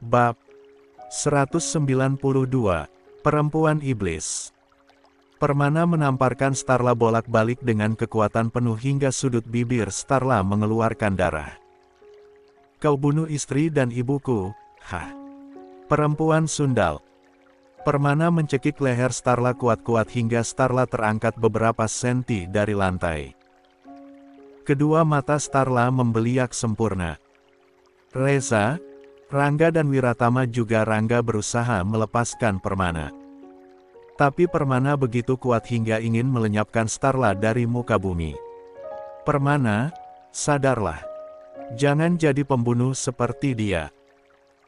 Bab 192, Perempuan Iblis. Permana menamparkan Starla bolak-balik dengan kekuatan penuh hingga sudut bibir Starla mengeluarkan darah. Kau bunuh istri dan ibuku, hah? Perempuan sundal. Permana mencekik leher Starla kuat-kuat hingga Starla terangkat beberapa senti dari lantai. Kedua mata Starla membeliak sempurna. Reza, Rangga dan Wiratama juga Rangga berusaha melepaskan Permana. Tapi Permana begitu kuat hingga ingin melenyapkan Starla dari muka bumi. Permana, sadarlah. Jangan jadi pembunuh seperti dia.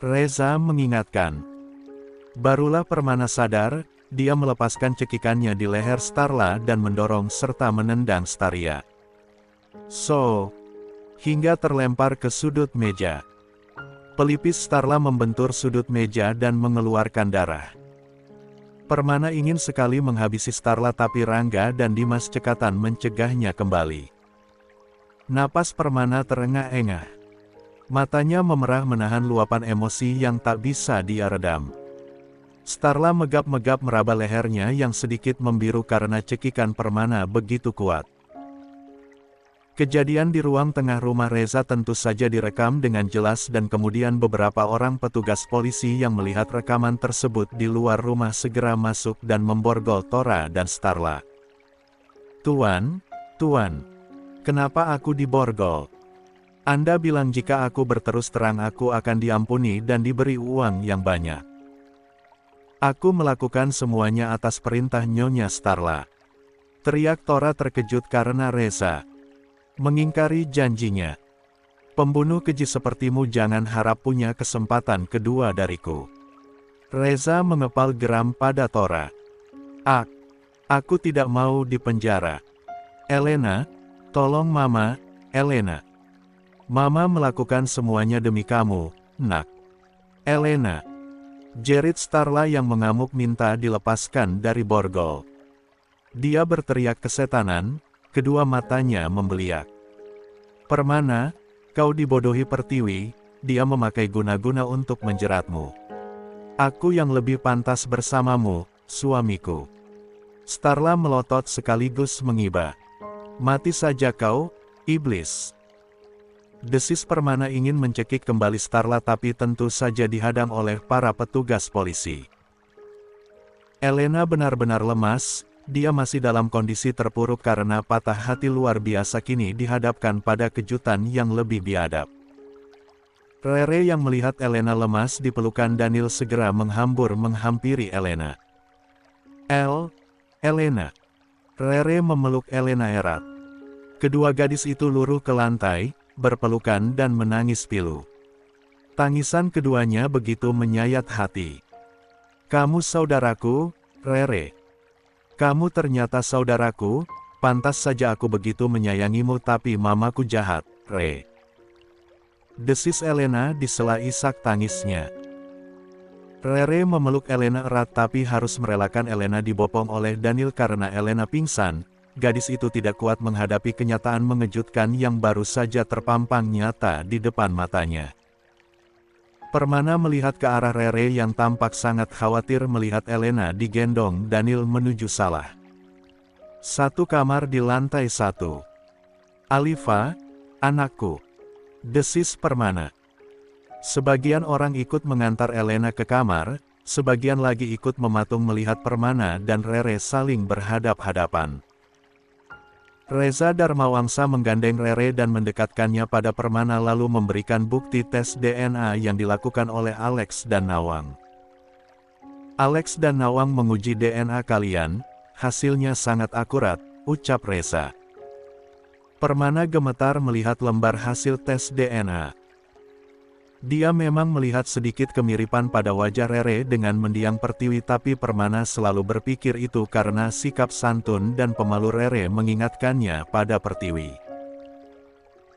Reza mengingatkan. Barulah Permana sadar, dia melepaskan cekikannya di leher Starla dan mendorong serta menendang Staria. Hingga terlempar ke sudut meja. Pelipis Starla membentur sudut meja dan mengeluarkan darah. Permana ingin sekali menghabisi Starla tapi Rangga dan Dimas Cekatan mencegahnya kembali. Napas Permana terengah-engah. Matanya memerah menahan luapan emosi yang tak bisa dia redam. Starla megap-megap meraba lehernya yang sedikit membiru karena cekikan Permana begitu kuat. Kejadian di ruang tengah rumah Reza tentu saja direkam dengan jelas dan kemudian beberapa orang petugas polisi yang melihat rekaman tersebut di luar rumah segera masuk dan memborgol Tora dan Starla. Tuan, kenapa aku diborgol? Anda bilang jika aku berterus terang aku akan diampuni dan diberi uang yang banyak. Aku melakukan semuanya atas perintah Nyonya Starla. Teriak Tora terkejut karena Reza mengingkari janjinya. Pembunuh keji sepertimu jangan harap punya kesempatan kedua dariku. Reza mengepal geram pada Tora. Aku tidak mau dipenjara. Elena, tolong Mama, Elena. Mama melakukan semuanya demi kamu, nak. Elena. Jerit Starla yang mengamuk minta dilepaskan dari borgol. Dia berteriak kesetanan. Kedua matanya membeliak. Permana, kau dibodohi Pertiwi, dia memakai guna-guna untuk menjeratmu. Aku yang lebih pantas bersamamu, suamiku. Starla melotot sekaligus mengiba. Mati saja kau, iblis. Desis Permana ingin mencekik kembali Starla tapi tentu saja dihadang oleh para petugas polisi. Elena benar-benar lemas. Dia masih dalam kondisi terpuruk karena patah hati luar biasa kini dihadapkan pada kejutan yang lebih biadab. Rere yang melihat Elena lemas di pelukan Daniel segera menghampiri Elena. Elena. Rere memeluk Elena erat. Kedua gadis itu luruh ke lantai, berpelukan dan menangis pilu. Tangisan keduanya begitu menyayat hati. Kamu saudaraku, Rere. Kamu ternyata saudaraku, pantas saja aku begitu menyayangimu tapi mamaku jahat, Re. Desis Elena di sela isak tangisnya. Rere memeluk Elena erat tapi harus merelakan Elena dibopong oleh Daniel karena Elena pingsan. Gadis itu tidak kuat menghadapi kenyataan mengejutkan yang baru saja terpampang nyata di depan matanya. Permana melihat ke arah Rere yang tampak sangat khawatir melihat Elena digendong Daniel menuju salah satu kamar di lantai 1. Alifa, anakku. Desis Permana. Sebagian orang ikut mengantar Elena ke kamar, sebagian lagi ikut mematung melihat Permana dan Rere saling berhadap-hadapan. Reza Darmawangsa menggandeng Rere dan mendekatkannya pada Permana lalu memberikan bukti tes DNA yang dilakukan oleh Alex dan Nawang. Alex dan Nawang menguji DNA kalian, hasilnya sangat akurat, ucap Reza. Permana gemetar melihat lembar hasil tes DNA. Dia memang melihat sedikit kemiripan pada wajah Rere dengan mendiang Pertiwi tapi Permana selalu berpikir itu karena sikap santun dan pemalu Rere mengingatkannya pada Pertiwi.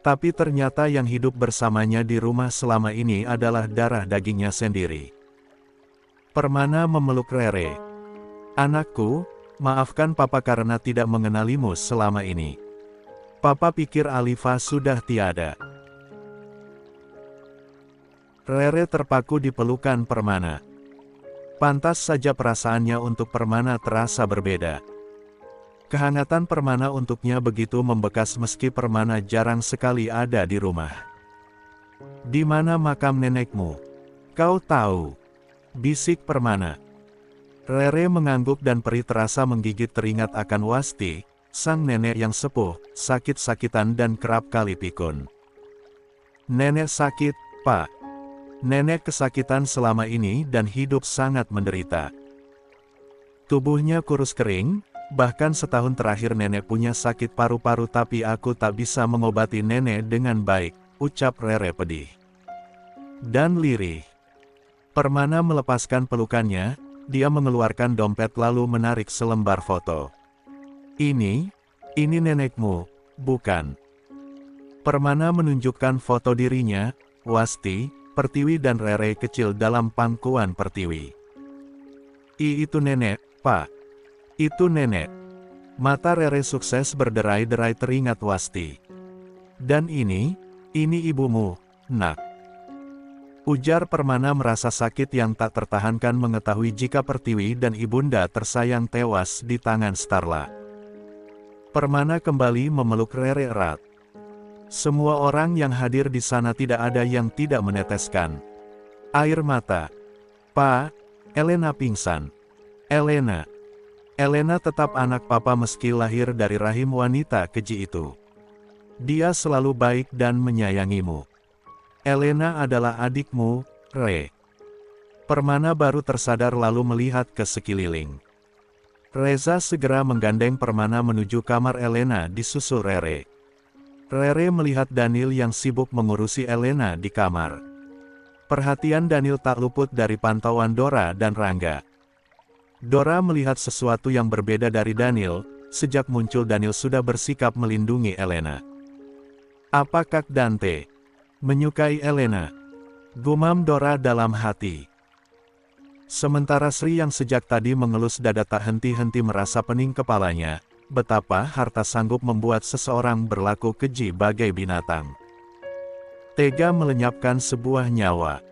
Tapi ternyata yang hidup bersamanya di rumah selama ini adalah darah dagingnya sendiri. Permana memeluk Rere. Anakku, maafkan Papa karena tidak mengenalimu selama ini. Papa pikir Alifa sudah tiada. Rere terpaku di pelukan Permana. Pantas saja perasaannya untuk Permana terasa berbeda. Kehangatan Permana untuknya begitu membekas meski Permana jarang sekali ada di rumah. "Di mana makam nenekmu? Kau tahu?" bisik Permana. Rere mengangguk dan perih terasa menggigit teringat akan Wasti, sang nenek yang sepuh, sakit-sakitan dan kerap kali pikun. "Nenek sakit, Pak. Nenek kesakitan selama ini dan hidup sangat menderita. Tubuhnya kurus kering, bahkan setahun terakhir nenek punya sakit paru-paru tapi aku tak bisa mengobati nenek dengan baik," ucap Rere pedih dan lirih. Permana melepaskan pelukannya, dia mengeluarkan dompet lalu menarik selembar foto. Ini nenekmu, bukan?" Permana menunjukkan foto dirinya, Wasti, Pertiwi dan Rere kecil dalam pangkuan Pertiwi. Itu nenek, Pak. Itu nenek." Mata Rere sukses berderai-derai teringat Wasti. "Dan ini ibumu, Nak." Ujar Permana merasa sakit yang tak tertahankan mengetahui jika Pertiwi dan ibunda tersayang tewas di tangan Starla. Permana kembali memeluk Rere erat. Semua orang yang hadir di sana tidak ada yang tidak meneteskan air mata. "Pak, Elena pingsan. Elena tetap anak papa meski lahir dari rahim wanita keji itu. Dia selalu baik dan menyayangimu. Elena adalah adikmu, Re." Permana baru tersadar lalu melihat ke sekeliling. Reza segera menggandeng Permana menuju kamar Elena disusul Rere. Rere melihat Daniel yang sibuk mengurusi Elena di kamar. Perhatian Daniel tak luput dari pantauan Dora dan Rangga. Dora melihat sesuatu yang berbeda dari Daniel, sejak muncul Daniel sudah bersikap melindungi Elena. "Apa Kak Dante menyukai Elena?" gumam Dora dalam hati. Sementara Sri yang sejak tadi mengelus dada tak henti-henti merasa pening kepalanya. Betapa harta sanggup membuat seseorang berlaku keji bagai binatang. Tega melenyapkan sebuah nyawa.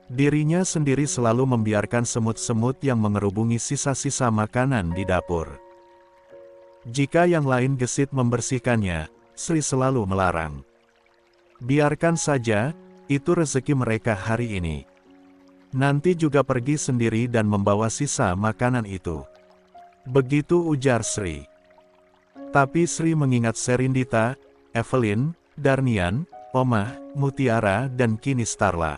Dirinya sendiri selalu membiarkan semut-semut yang mengerubungi sisa-sisa makanan di dapur. Jika yang lain gesit membersihkannya, Sri selalu melarang. "Biarkan saja, itu rezeki mereka hari ini. Nanti juga pergi sendiri dan membawa sisa makanan itu." Begitu ujar Sri. Tapi Sri mengingat Serindita, Evelyn, Darnian, Omah, Mutiara dan kini Starla.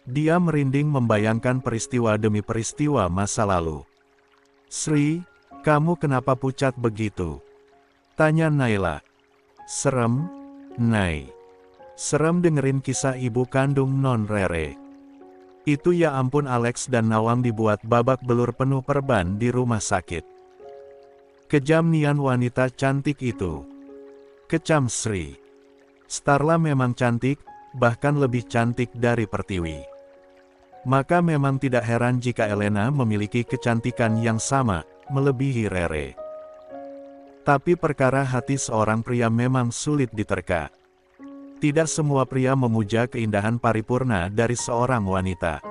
Dia merinding membayangkan peristiwa demi peristiwa masa lalu. "Sri, kamu kenapa pucat begitu?" tanya Naila. "Serem, Nay. Serem dengerin kisah ibu kandung Non Rere. Itu ya ampun Alex dan Nawang dibuat babak belur penuh perban di rumah sakit. Kejam nian wanita cantik itu," kecam Sri. "Starla memang cantik, bahkan lebih cantik dari Pertiwi. Maka memang tidak heran jika Elena memiliki kecantikan yang sama, melebihi Rere. Tapi perkara hati seorang pria memang sulit diterka. Tidak semua pria memuja keindahan paripurna dari seorang wanita.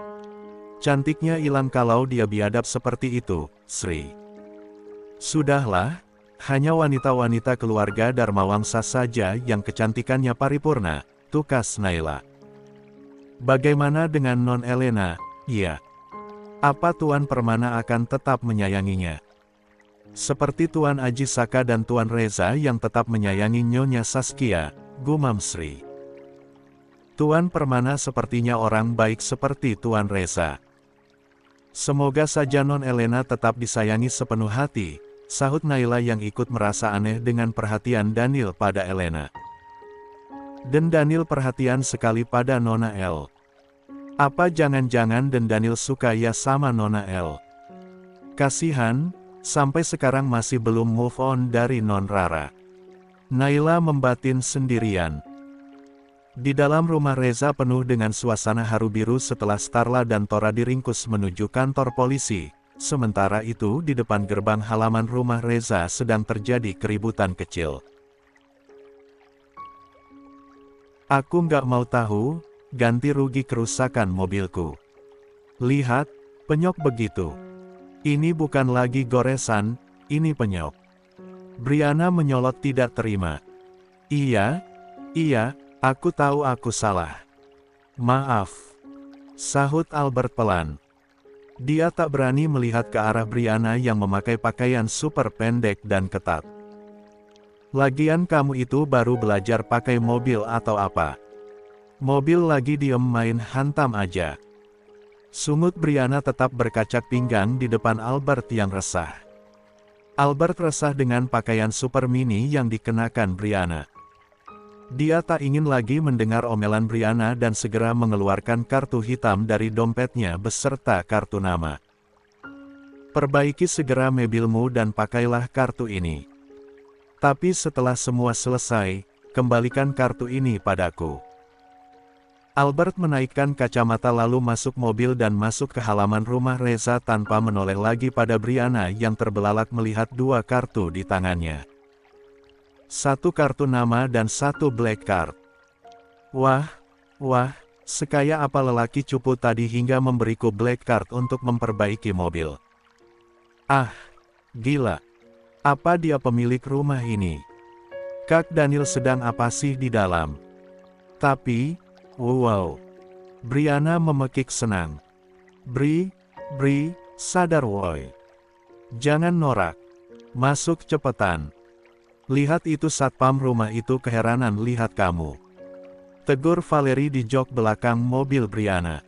Cantiknya hilang kalau dia biadab seperti itu, Sri. Sudahlah, hanya wanita-wanita keluarga Dharmawangsa saja yang kecantikannya paripurna," tukas Naila. "Bagaimana dengan Non Elena, ya? Apa Tuan Permana akan tetap menyayanginya? Seperti Tuan Aji Saka dan Tuan Reza yang tetap menyayangi Nyonya Saskia," gumam Sri. "Tuan Permana sepertinya orang baik seperti Tuan Reza. Semoga saja Non Elena tetap disayangi sepenuh hati," sahut Naila yang ikut merasa aneh dengan perhatian Daniel pada Elena. Dan Daniel perhatian sekali pada Nona El. Apa jangan-jangan dan Daniel suka ya sama Nona El? Kasihan, sampai sekarang masih belum move on dari Non Rara. Naila membatin sendirian. Di dalam rumah Reza penuh dengan suasana haru biru setelah Starla dan Tora diringkus menuju kantor polisi. Sementara itu di depan gerbang halaman rumah Reza sedang terjadi keributan kecil. "Aku nggak mau tahu," ganti rugi kerusakan mobilku. Lihat, penyok begitu. Ini bukan lagi goresan, ini penyok. Brianna menyolot tidak terima. Iya, aku tahu aku salah. Maaf, sahut Albert pelan. Dia tak berani melihat ke arah Brianna yang memakai pakaian super pendek dan ketat. Lagian kamu itu baru belajar pakai mobil atau apa? Mobil lagi diem main hantam aja. Sungut Brianna tetap berkacak pinggang di depan Albert yang resah. Albert resah dengan pakaian super mini yang dikenakan Brianna. Dia tak ingin lagi mendengar omelan Brianna dan segera mengeluarkan kartu hitam dari dompetnya beserta kartu nama. Perbaiki segera mobilmu dan pakailah kartu ini. Tapi setelah semua selesai, kembalikan kartu ini padaku. Albert menaikkan kacamata lalu masuk mobil dan masuk ke halaman rumah Reza tanpa menoleh lagi pada Brianna yang terbelalak melihat dua kartu di tangannya. Satu kartu nama dan satu black card. Wah, sekaya apa lelaki cupu tadi hingga memberiku black card untuk memperbaiki mobil. Ah, gila. Apa dia pemilik rumah ini? Kak Daniel sedang apa sih di dalam? Tapi, wow. Brianna memekik senang. Bri, sadar woi. Jangan norak. Masuk cepetan. Lihat itu satpam rumah itu keheranan lihat kamu. Tegur Valerie di jok belakang mobil Brianna.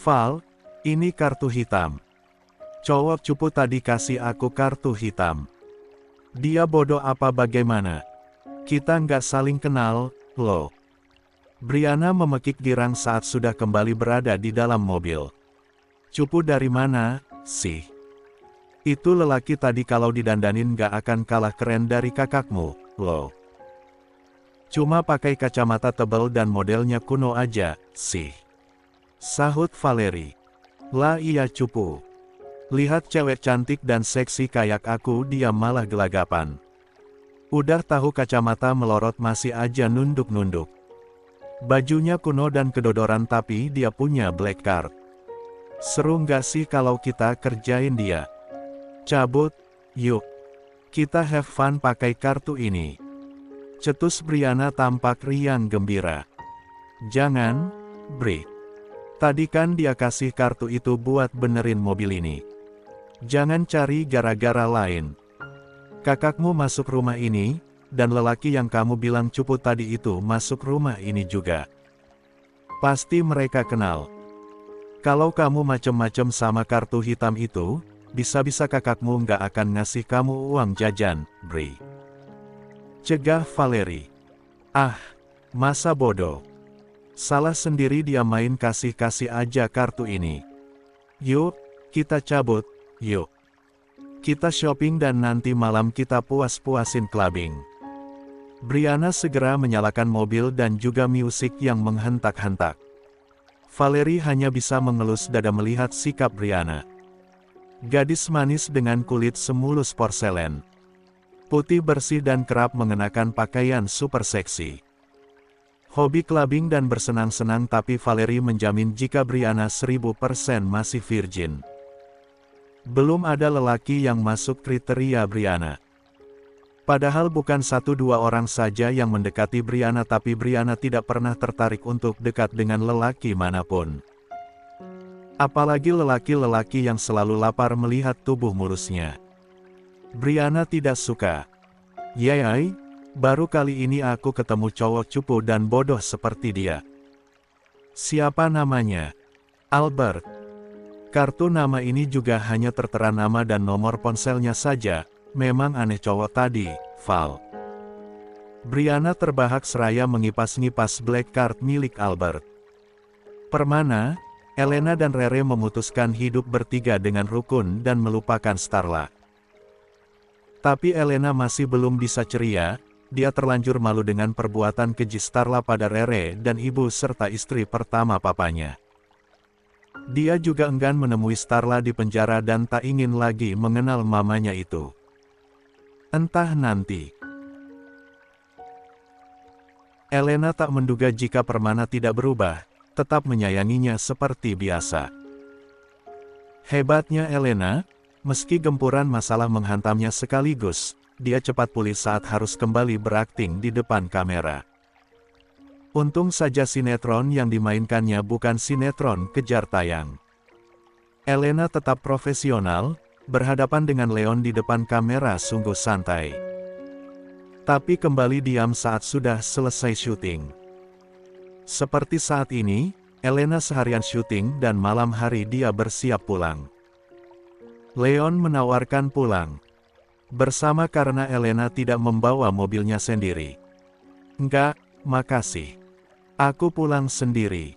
Val, ini kartu hitam. Cowok cupu tadi kasih aku kartu hitam. Dia bodoh apa bagaimana? Kita nggak saling kenal, loh. Brianna memekik girang saat sudah kembali berada di dalam mobil. Cupu dari mana, sih? Itu lelaki tadi kalau didandanin nggak akan kalah keren dari kakakmu, loh. Cuma pakai kacamata tebal dan modelnya kuno aja, sih. Sahut Valerie. Lah iya cupu. Lihat cewek cantik dan seksi kayak aku dia malah gelagapan. Udah tahu kacamata melorot masih aja nunduk-nunduk. Bajunya kuno dan kedodoran tapi dia punya black card. Seru nggak sih kalau kita kerjain dia? Cabut, yuk. Kita have fun pakai kartu ini. Cetus Brianna tampak riang gembira. Jangan, Bri. Tadi kan dia kasih kartu itu buat benerin mobil ini. Jangan cari gara-gara lain. Kakakmu masuk rumah ini, dan lelaki yang kamu bilang cupu tadi itu masuk rumah ini juga. Pasti mereka kenal. Kalau kamu macem-macem sama kartu hitam itu, bisa-bisa kakakmu nggak akan ngasih kamu uang jajan, Bri. Cegah Valerie. Ah, masa bodoh. Salah sendiri dia main kasih-kasih aja kartu ini. Yuk, kita cabut, yuk. Kita shopping dan nanti malam kita puas-puasin clubbing. Brianna segera menyalakan mobil dan juga musik yang menghentak-hentak. Valerie hanya bisa mengelus dada melihat sikap Brianna. Gadis manis dengan kulit semulus porselen. Putih bersih dan kerap mengenakan pakaian super seksi. Hobi clubbing dan bersenang-senang tapi Valerie menjamin jika Brianna 1000% masih virgin. Belum ada lelaki yang masuk kriteria Brianna. Padahal bukan 1-2 orang saja yang mendekati Brianna tapi Brianna tidak pernah tertarik untuk dekat dengan lelaki manapun. Apalagi lelaki-lelaki yang selalu lapar melihat tubuh mulusnya. Brianna tidak suka. Yai, baru kali ini aku ketemu cowok cupu dan bodoh seperti dia. Siapa namanya? Albert. Kartu nama ini juga hanya tertera nama dan nomor ponselnya saja, memang aneh cowok tadi, Val. Brianna terbahak seraya mengipas-ngipas black card milik Albert. Permana, Elena dan Rere memutuskan hidup bertiga dengan rukun dan melupakan Starla. Tapi Elena masih belum bisa ceria, dia terlanjur malu dengan perbuatan keji Starla pada Rere dan ibu serta istri pertama papanya. Dia juga enggan menemui Starla di penjara dan tak ingin lagi mengenal mamanya itu. Entah nanti. Elena tak menduga jika Permana tidak berubah, tetap menyayanginya seperti biasa. Hebatnya Elena, meski gempuran masalah menghantamnya sekaligus, dia cepat pulih saat harus kembali berakting di depan kamera. Untung saja sinetron yang dimainkannya bukan sinetron kejar tayang. Elena tetap profesional, berhadapan dengan Leon di depan kamera sungguh santai. Tapi kembali diam saat sudah selesai syuting. Seperti saat ini, Elena seharian syuting dan malam hari dia bersiap pulang. Leon menawarkan pulang bersama karena Elena tidak membawa mobilnya sendiri. "Enggak, makasih. Aku pulang sendiri.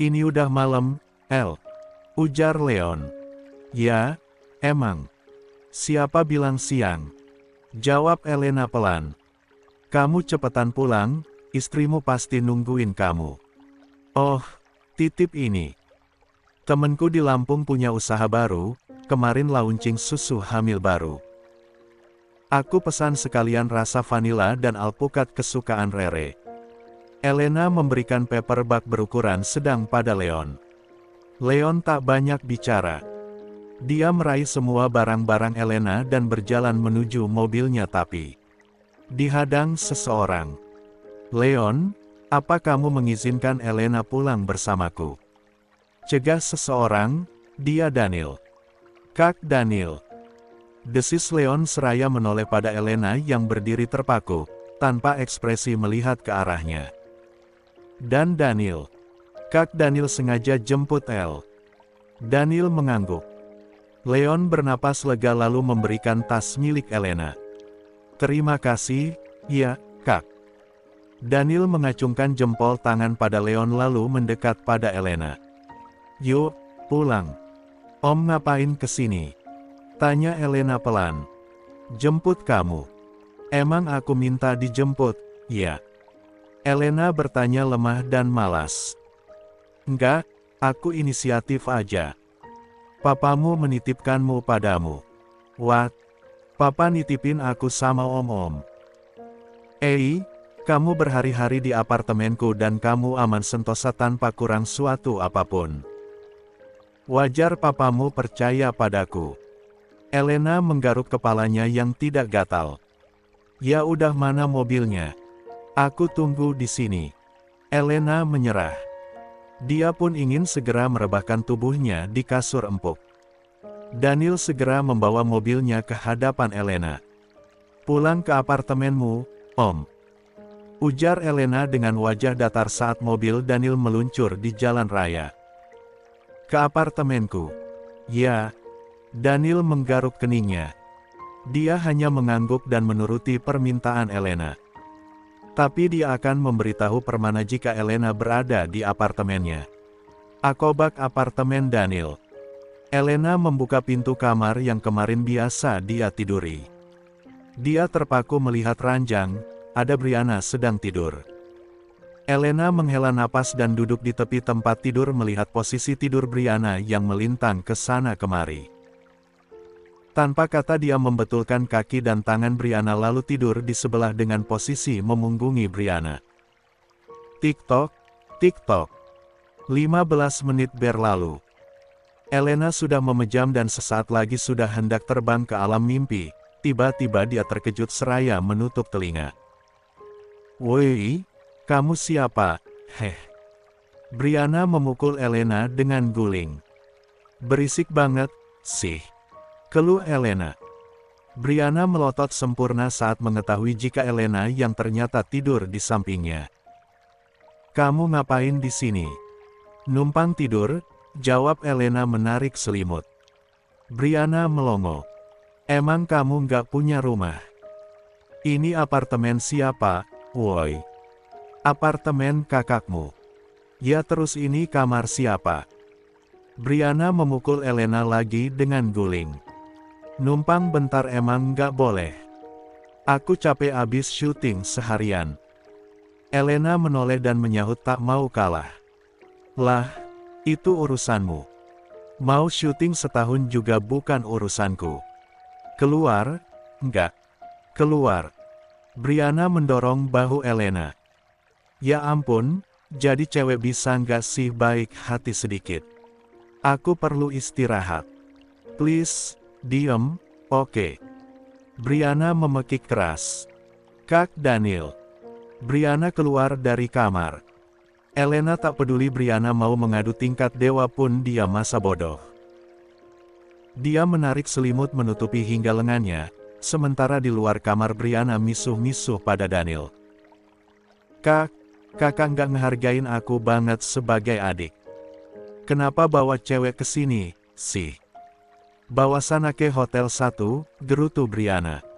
Ini udah malam, El," ujar Leon. "Ya, emang. Siapa bilang siang?" jawab Elena pelan. "Kamu cepetan pulang, istrimu pasti nungguin kamu." "Oh, titip ini. Temenku di Lampung punya usaha baru, kemarin launching susu hamil baru. Aku pesan sekalian rasa vanila dan alpukat kesukaan Rere." Elena memberikan paperback berukuran sedang pada Leon. Leon tak banyak bicara. Dia meraih semua barang-barang Elena dan berjalan menuju mobilnya tapi dihadang seseorang. "Leon, apa kamu mengizinkan Elena pulang bersamaku?" cegah seseorang. "Dia Daniel." "Kak Daniel," desis Leon seraya menoleh pada Elena yang berdiri terpaku, tanpa ekspresi melihat ke arahnya. "Dan Daniel. Kak Daniel sengaja jemput El." Daniel mengangguk. Leon bernapas lega lalu memberikan tas milik Elena. "Terima kasih, ya, Kak." Daniel mengacungkan jempol tangan pada Leon lalu mendekat pada Elena. "Yuk, pulang." "Om ngapain kesini?" tanya Elena pelan. "Jemput kamu." "Emang aku minta dijemput?" "Ya." Elena bertanya lemah dan malas. "Enggak, aku inisiatif aja. Papamu menitipkanmu padamu." "What? Papa nitipin aku sama om-om." Kamu berhari-hari di apartemenku dan kamu aman sentosa tanpa kurang suatu apapun. Wajar papamu percaya padaku." Elena menggaruk kepalanya yang tidak gatal. "Ya udah, mana mobilnya? Aku tunggu di sini." Elena menyerah. Dia pun ingin segera merebahkan tubuhnya di kasur empuk. Daniel segera membawa mobilnya ke hadapan Elena. "Pulang ke apartemenmu, Om," ujar Elena dengan wajah datar saat mobil Daniel meluncur di jalan raya. "Ke apartemenku?" "Ya." Daniel menggaruk keningnya. Dia hanya mengangguk dan menuruti permintaan Elena. Tapi dia akan memberitahu Permana jika Elena berada di apartemennya. Akobak apartemen Daniel. Elena membuka pintu kamar yang kemarin biasa dia tiduri. Dia terpaku melihat ranjang. Ada Brianna sedang tidur. Elena menghela napas dan duduk di tepi tempat tidur melihat posisi tidur Brianna yang melintang ke sana kemari. Tanpa kata dia membetulkan kaki dan tangan Brianna lalu tidur di sebelah dengan posisi memunggungi Brianna. Tik-tok, tik-tok. 15 menit berlalu. Elena sudah memejam dan sesaat lagi sudah hendak terbang ke alam mimpi. Tiba-tiba dia terkejut seraya menutup telinga. "Woi, kamu siapa? Heh." Brianna memukul Elena dengan guling. "Berisik banget, sih," keluh Elena. Brianna melotot sempurna saat mengetahui jika Elena yang ternyata tidur di sampingnya. "Kamu ngapain di sini?" "Numpang tidur," jawab Elena menarik selimut. Brianna melongo. "Emang kamu nggak punya rumah?" "Ini apartemen siapa, woi?" "Apartemen kakakmu." "Ya terus ini kamar siapa?" Brianna memukul Elena lagi dengan guling. "Numpang bentar emang nggak boleh? Aku capek abis syuting seharian." Elena menoleh dan menyahut tak mau kalah. "Lah, itu urusanmu. Mau syuting setahun juga bukan urusanku. Keluar." "Enggak." "Keluar." Brianna mendorong bahu Elena. "Ya ampun, Jadi cewek bisa nggak sih baik hati sedikit? Aku perlu istirahat. Please, diem, oke. Brianna memekik keras. Kak Daniel. Brianna keluar dari kamar. Elena tak peduli Brianna mau mengadu tingkat dewa pun dia masa bodoh. Dia menarik selimut menutupi hingga lengannya, sementara di luar kamar Brianna misuh-misuh pada Daniel. Kakak nggak ngehargain aku banget sebagai adik. Kenapa bawa cewek ke sini, sih? Bawa sana ke hotel 1, gerutu Brianna.